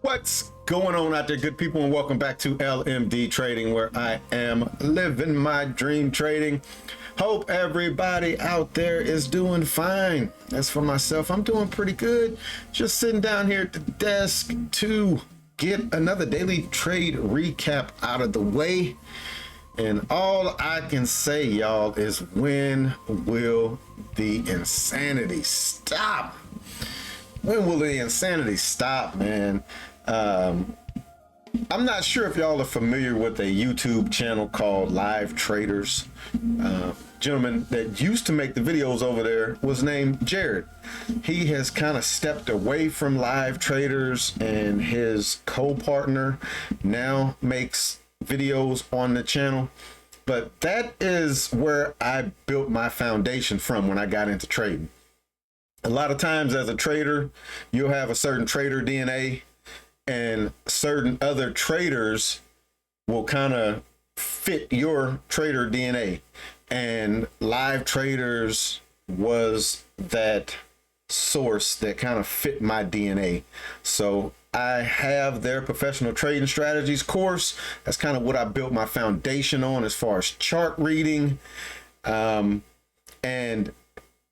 What's going on out there, good people, and welcome back to LMD Trading, where I am living my dream trading. Hope everybody out there is doing fine. As for myself, I'm doing pretty good. Just sitting down here at the desk to get another daily trade recap out of the way. And all I can say, y'all, is when will the insanity stop? When will the insanity stop, man? I'm not sure if y'all are familiar with a YouTube channel called Live Traders. Gentleman that used to make the videos over there was named Jared. He has kind of stepped away from Live Traders, and his co-partner now makes videos on the channel. But that is where I built my foundation from when I got into trading. A lot of times as a trader, you'll have a certain trader DNA, and certain other traders will kind of fit your trader DNA. And Live Traders was that source that kind of fit my DNA. So I have their professional trading strategies course. That's kind of what I built my foundation on as far as chart reading. And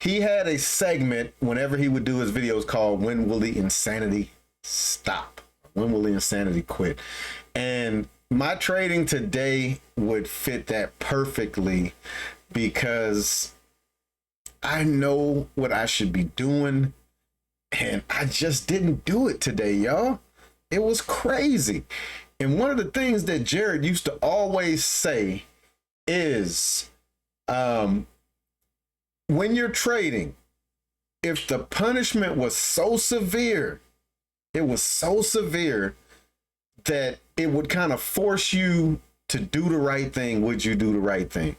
he had a segment whenever he would do his videos called "When Will the Insanity Stop?" When will the insanity quit? And my trading today would fit that perfectly, because I know what I should be doing, and I just didn't do it today, y'all. It was crazy. And one of the things that Jared used to always say is, when you're trading, if the punishment was so severe, it was so severe that it would kind of force you to do the right thing, would you do the right thing?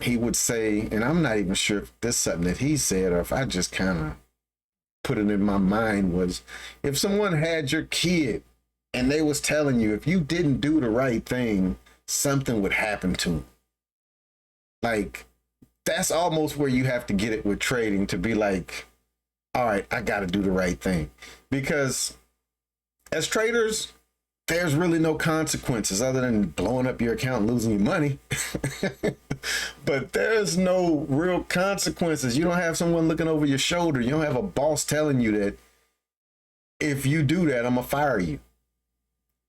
He would say, and I'm not even sure if this is something that he said or if I just kind of put it in my mind, was if someone had your kid and they was telling you if you didn't do the right thing, something would happen to him. Like, that's almost where you have to get it with trading, to be like, all right, I got to do the right thing. Because as traders, there's really no consequences other than blowing up your account and losing your money. But there's no real consequences. You don't have someone looking over your shoulder. You don't have a boss telling you that if you do that, I'm going to fire you.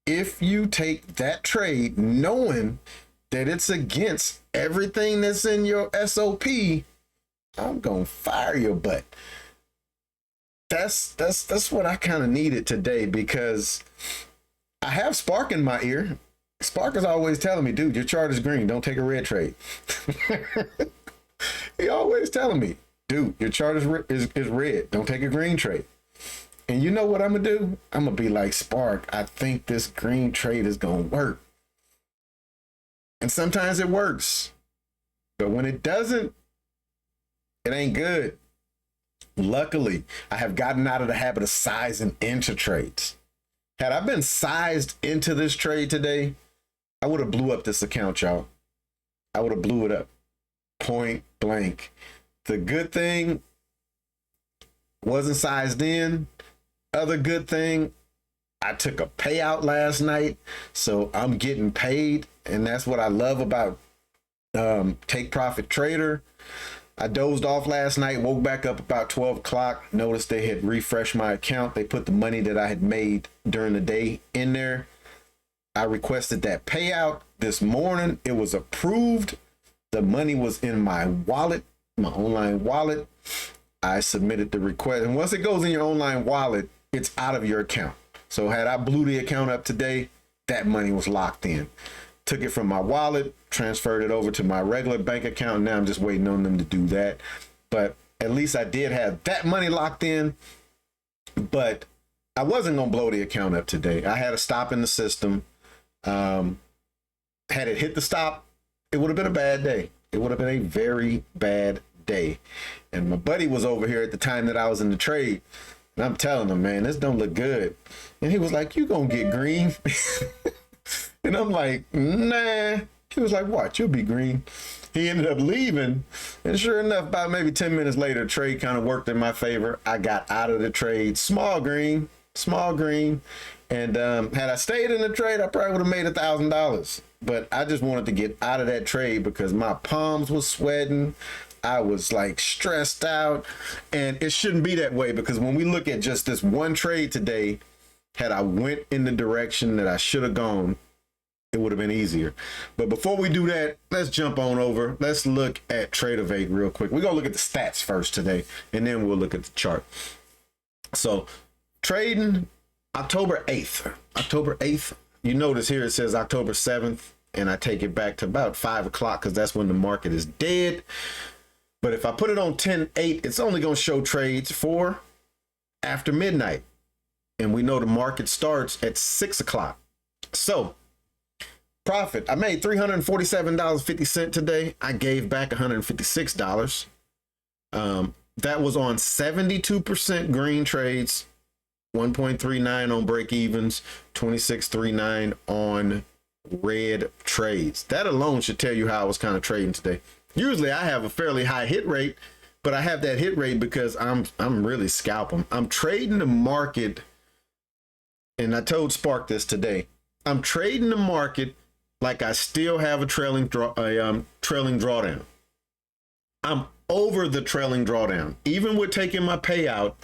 If you take that trade knowing that it's against everything that's in your SOP, I'm going to fire your butt. That's what I kind of needed today, because I have Spark in my ear. Spark is always telling me, dude, your chart is green, don't take a red trade. He always telling me, dude, your chart is red, don't take a green trade. And you know what I'm gonna do? I'm gonna be like, Spark, I think this green trade is gonna work. And sometimes it works, but when it doesn't, it ain't good. Luckily, I have gotten out of the habit of sizing into trades. Had I been sized into this trade today, I would have blew up this account, y'all. I would have blew it up. Point blank. The good thing, wasn't sized in. Other good thing, I took a payout last night, so I'm getting paid. And that's what I love about Take Profit Trader. I dozed off last night, woke back up about 12 o'clock, noticed they had refreshed my account. They put the money that I had made during the day in there. I requested that payout this morning. It was approved. The money was in my wallet, my online wallet. I submitted the request. And once it goes in your online wallet, it's out of your account. So had I blew the account up today, that money was locked in. Took it from my wallet, transferred it over to my regular bank account. Now I'm just waiting on them to do that. But at least I did have that money locked in. But I wasn't going to blow the account up today. I had a stop in the system. Had it hit the stop, it would have been a bad day. It would have been a very bad day. And my buddy was over here at the time that I was in the trade. And I'm telling him, man, this don't look good. And he was like, you going to get green. And I'm like, nah. He was like, watch, you'll be green. He ended up leaving. And sure enough, about maybe 10 minutes later, trade kind of worked in my favor. I got out of the trade. Small green, small green. And had I stayed in the trade, I probably would have made $1,000. But I just wanted to get out of that trade because my palms was sweating. I was like stressed out, and it shouldn't be that way, because when we look at just this one trade today, had I went in the direction that I should have gone, it would have been easier. But before we do that, let's jump on over. Let's look at Tradevate real quick. We're going to look at the stats first today, and then we'll look at the chart. So trading October 8th. October 8th. You notice here it says October 7th, and I take it back to about 5 o'clock because that's when the market is dead. But if I put it on 10/8, it's only going to show trades for after midnight. And we know the market starts at 6 o'clock. So profit, I made $347.50 today. I gave back $156. That was on 72% green trades, 1.39 on break evens, 26.39 on red trades. That alone should tell you how I was kind of trading today. Usually I have a fairly high hit rate, but I have that hit rate because I'm really scalping. I'm trading the market, and I told Spark this today. I'm trading the market like I still have a trailing drawdown. I'm over the trailing drawdown. Even with taking my payout,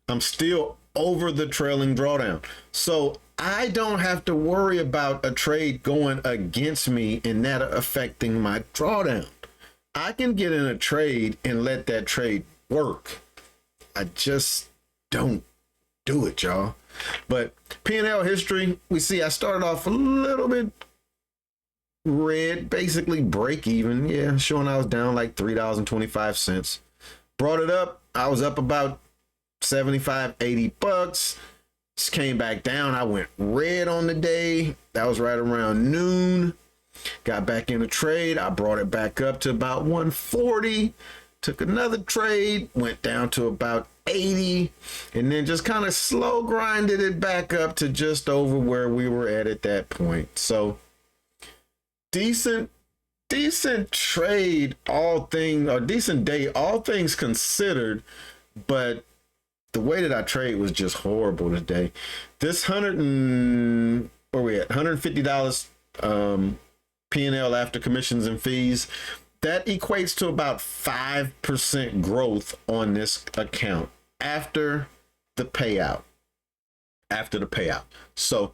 I'm still over the trailing drawdown. So I don't have to worry about a trade going against me and that affecting my drawdown. I can get in a trade and let that trade work. I just don't do it, y'all. But P&L history, we see I started off a little bit red, basically break even. Yeah, showing I was down like $3.25. Brought it up. I was up about 75, 80 bucks. Just came back down. I went red on the day. That was right around noon. Got back in the trade. I brought it back up to about 140. Took another trade, went down to about 80, and then just kind of slow grinded it back up to just over where we were at that point. So decent trade, decent day, all things considered, but the way that I trade was just horrible today. This $150 P&L after commissions and fees, that equates to about 5% growth on this account after the payout. So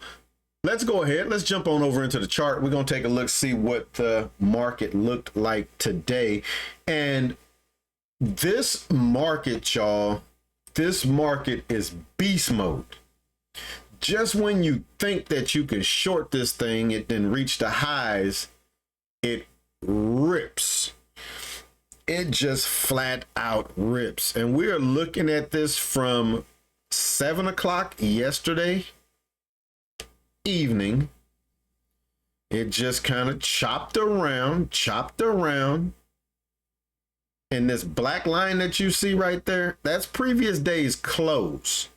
let's go ahead. Let's jump on over into the chart. We're going to take a look, see what the market looked like today. And this market, y'all, this market is beast mode. Just when you think that you can short this thing, it then reach the highs, it rips. It just flat out rips. And we are looking at this from 7 o'clock yesterday evening. It just kind of chopped around. And this black line that you see right there, that's previous day's close.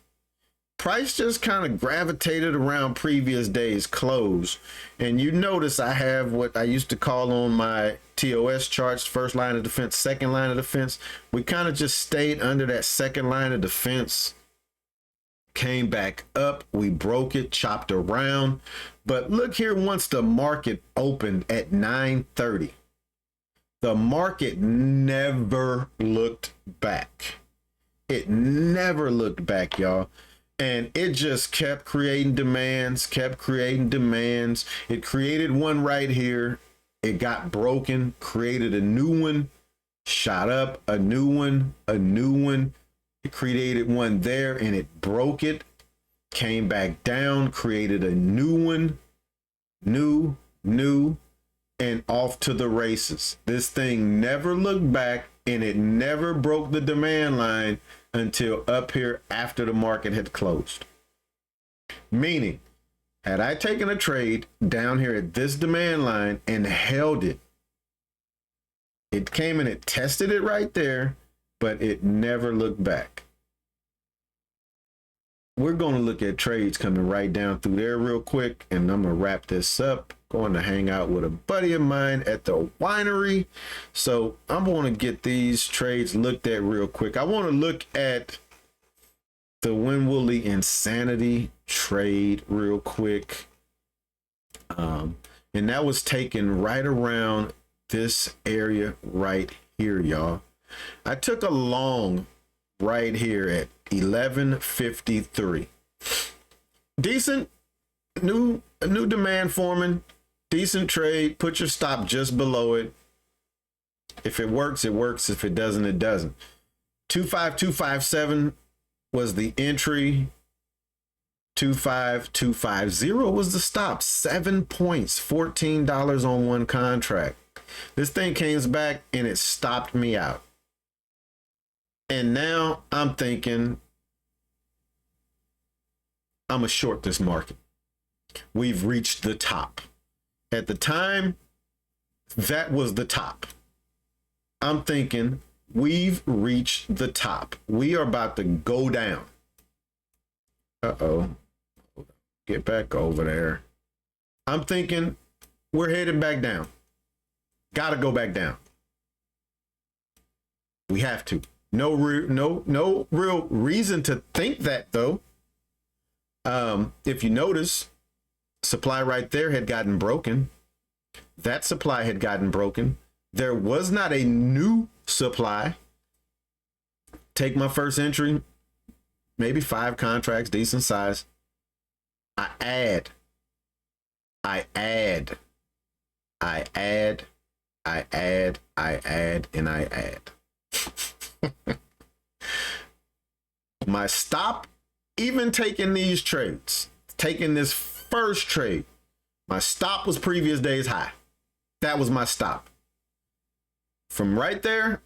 Price just kind of gravitated around previous day's close. And you notice I have what I used to call on my TOS charts, first line of defense, second line of defense. We kind of just stayed under that second line of defense, came back up, we broke it, chopped around. But look here, once the market opened at 9:30, the market never looked back. It never looked back, y'all. And it just kept creating demands. It created one right here. It got broken, created a new one, shot up, a new one. It created one there and it broke it, came back down, created a new one, new, and off to the races. This thing never looked back, and it never broke the demand line until up here after the market had closed. Meaning, had I taken a trade down here at this demand line and held it, it came and it tested it right there, but it never looked back. We're going to look at trades coming right down through there real quick, and I'm going to wrap this up. Going to hang out with a buddy of mine at the winery. So I'm going to get these trades looked at real quick. I want to look at the Winwoolly Insanity trade real quick. And that was taken right around this area right here, y'all. I took a long right here at 11.53. Decent new demand forming, decent trade. Put your stop just below it. If it works, it works. If it doesn't, it doesn't. 25257 was the entry. 25250 was the stop. 7 points, $14 on one contract. This thing came back and it stopped me out. And now I'm thinking I'm gonna short this market. We've reached the top. At the time, that was the top. I'm thinking we've reached the top. We are about to go down. Uh-oh. Get back over there. I'm thinking we're headed back down. Gotta go back down. We have to. No real reason to think that, though. If you notice, supply right there had gotten broken. That supply had gotten broken. There was not a new supply. Take my first entry, maybe 5 contracts, decent size. I add, and I add. My stop, even taking these trades, taking this first trade, my stop was previous day's high. That was my stop. From right there,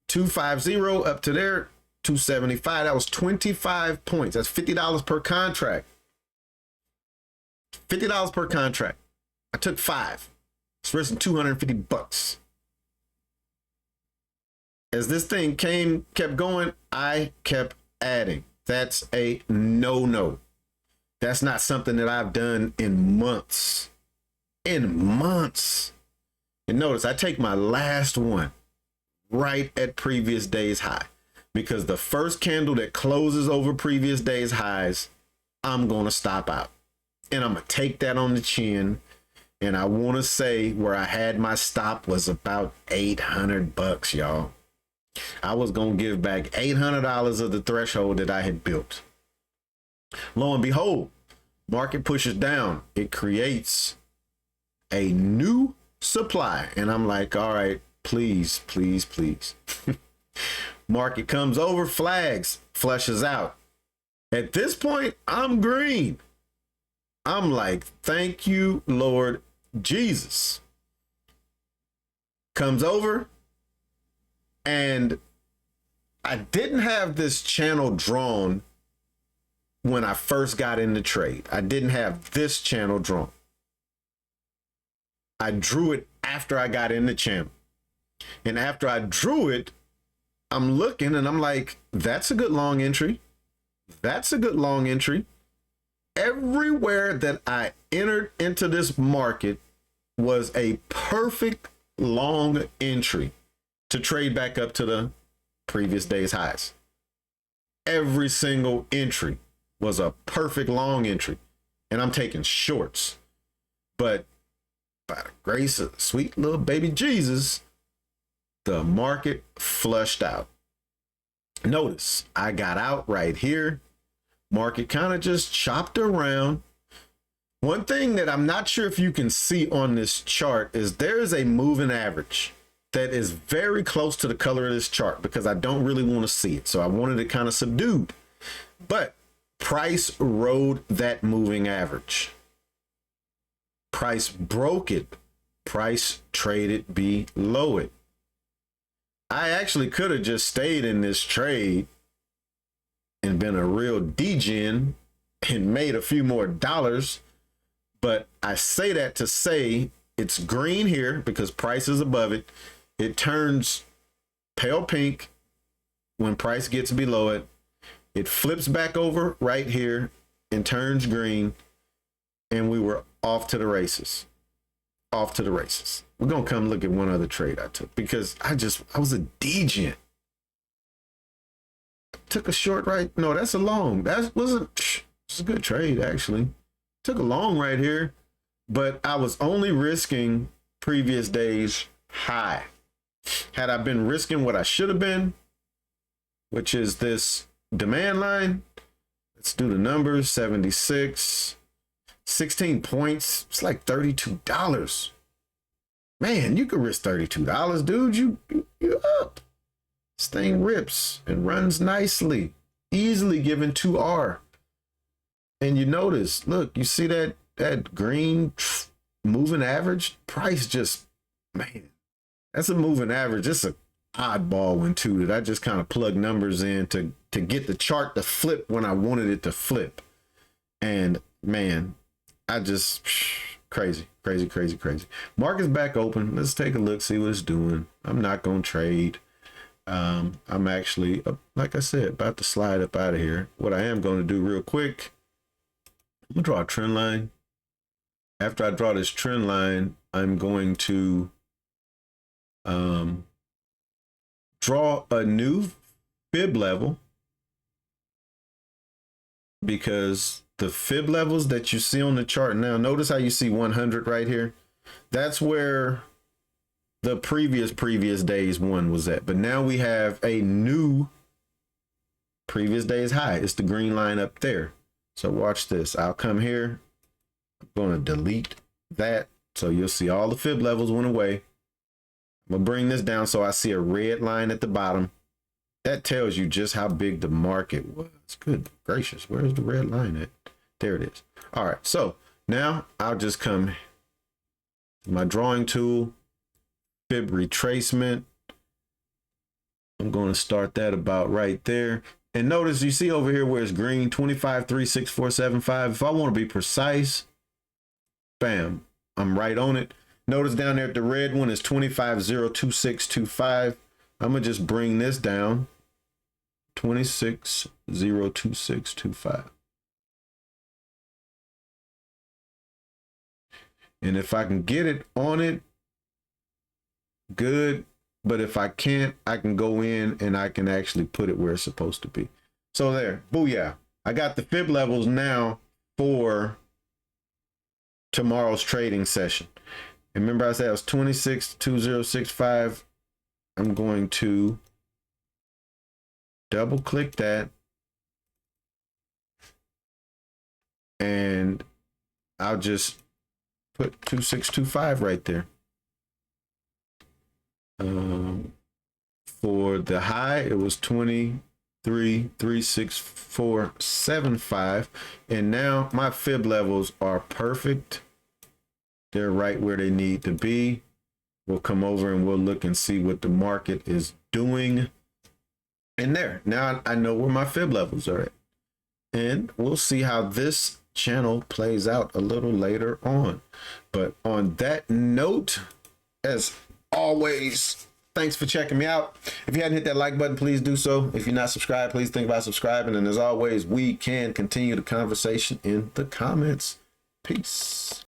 250 up to there, 275. That was 25 points. That's $50 per contract. $50 per contract. I took 5. It's worth $250. As this thing kept going, I kept adding. That's a no-no. That's not something that I've done in months. And notice I take my last one right at previous day's high, because the first candle that closes over previous day's highs, I'm going to stop out. And I'm going to take that on the chin. And I want to say where I had my stop was about $800, y'all. I was going to give back $800 of the threshold that I had built. Lo and behold, market pushes down. It creates a new supply. And I'm like, all right, please, please, please. Market comes over, flags, flushes out. At this point, I'm green. I'm like, thank you, Lord Jesus. Comes over, and I didn't have this channel drawn when I first got in the trade. I didn't have this channel drawn. I drew it after I got in the channel. And after I drew it, I'm looking and I'm like, that's a good long entry. That's a good long entry. Everywhere that I entered into this market was a perfect long entry to trade back up to the previous day's highs. Every single entry was a perfect long entry. And I'm taking shorts. But by the grace of sweet little baby Jesus, the market flushed out. Notice I got out right here. Market kind of just chopped around. One thing that I'm not sure if you can see on this chart is there is a moving average that is very close to the color of this chart, because I don't really want to see it. So I wanted it kind of subdued. But price rode that moving average. Price broke it. Price traded below it. I actually could have just stayed in this trade and been a real degen and made a few more dollars. But I say that to say it's green here because price is above it. It turns pale pink when price gets below it. It flips back over right here and turns green. And we were off to the races. Off to the races. We're going to come look at one other trade I took because I was a degen. took a short right. No, that's a long. That wasn't. It's a good trade actually. Took a long right here, but I was only risking previous day's high. Had I been risking what I should have been, which is this demand line, let's do the numbers. 76, 16 points. It's like $32. Man, you could risk $32, dude. You up. This thing rips and runs nicely, easily given 2R. And you notice, look, you see that green moving average price? Just, man, that's a moving average. It's a oddball one too, that I just kind of plug numbers in to get the chart to flip when I wanted it to flip. And man, I just crazy. Market's back open. Let's take a look, see what it's doing. I'm not gonna trade. I'm actually, like I said, about to slide up out of here. What I am going to do real quick, I'm gonna draw a trend line. After I draw this trend line, I'm going to draw a new fib level, because the fib levels that you see on the chart now, notice how you see 100 right here. That's where the previous day's one was at. But now we have a new previous day's high. It's the green line up there. So watch this. I'll come here. I'm going to delete that. So you'll see all the fib levels went away. I'm going to bring this down so I see a red line at the bottom. That tells you just how big the market was. Good gracious. Where's the red line at? There it is. All right. So now I'll just come to my drawing tool, fib retracement. I'm going to start that about right there. And notice you see over here where it's green, 25, 3, 6, 4, 7, 5. If I want to be precise, bam, I'm right on it. Notice down there at the red one is 25, 0, 2, 6, 2, 5. I'm going to just bring this down. 26, 0, 2, 6, 2, 5. And if I can get it on it, good. But if I can't, I can go in and I can actually put it where it's supposed to be. So there, booyah. I got the fib levels now for tomorrow's trading session. And remember I said it was 262065. I'm going to double click that. And I'll just put 2625 right there. For the high, it was 23,364,75, and now my fib levels are perfect. They're right where they need to be. We'll come over and we'll look and see what the market is doing. And there, now I know where my fib levels are at, and we'll see how this channel plays out a little later on. But on that note, as always, thanks for checking me out. If you hadn't hit that like button, please do so. If you're not subscribed, please think about subscribing. And as always, we can continue the conversation in the comments. Peace.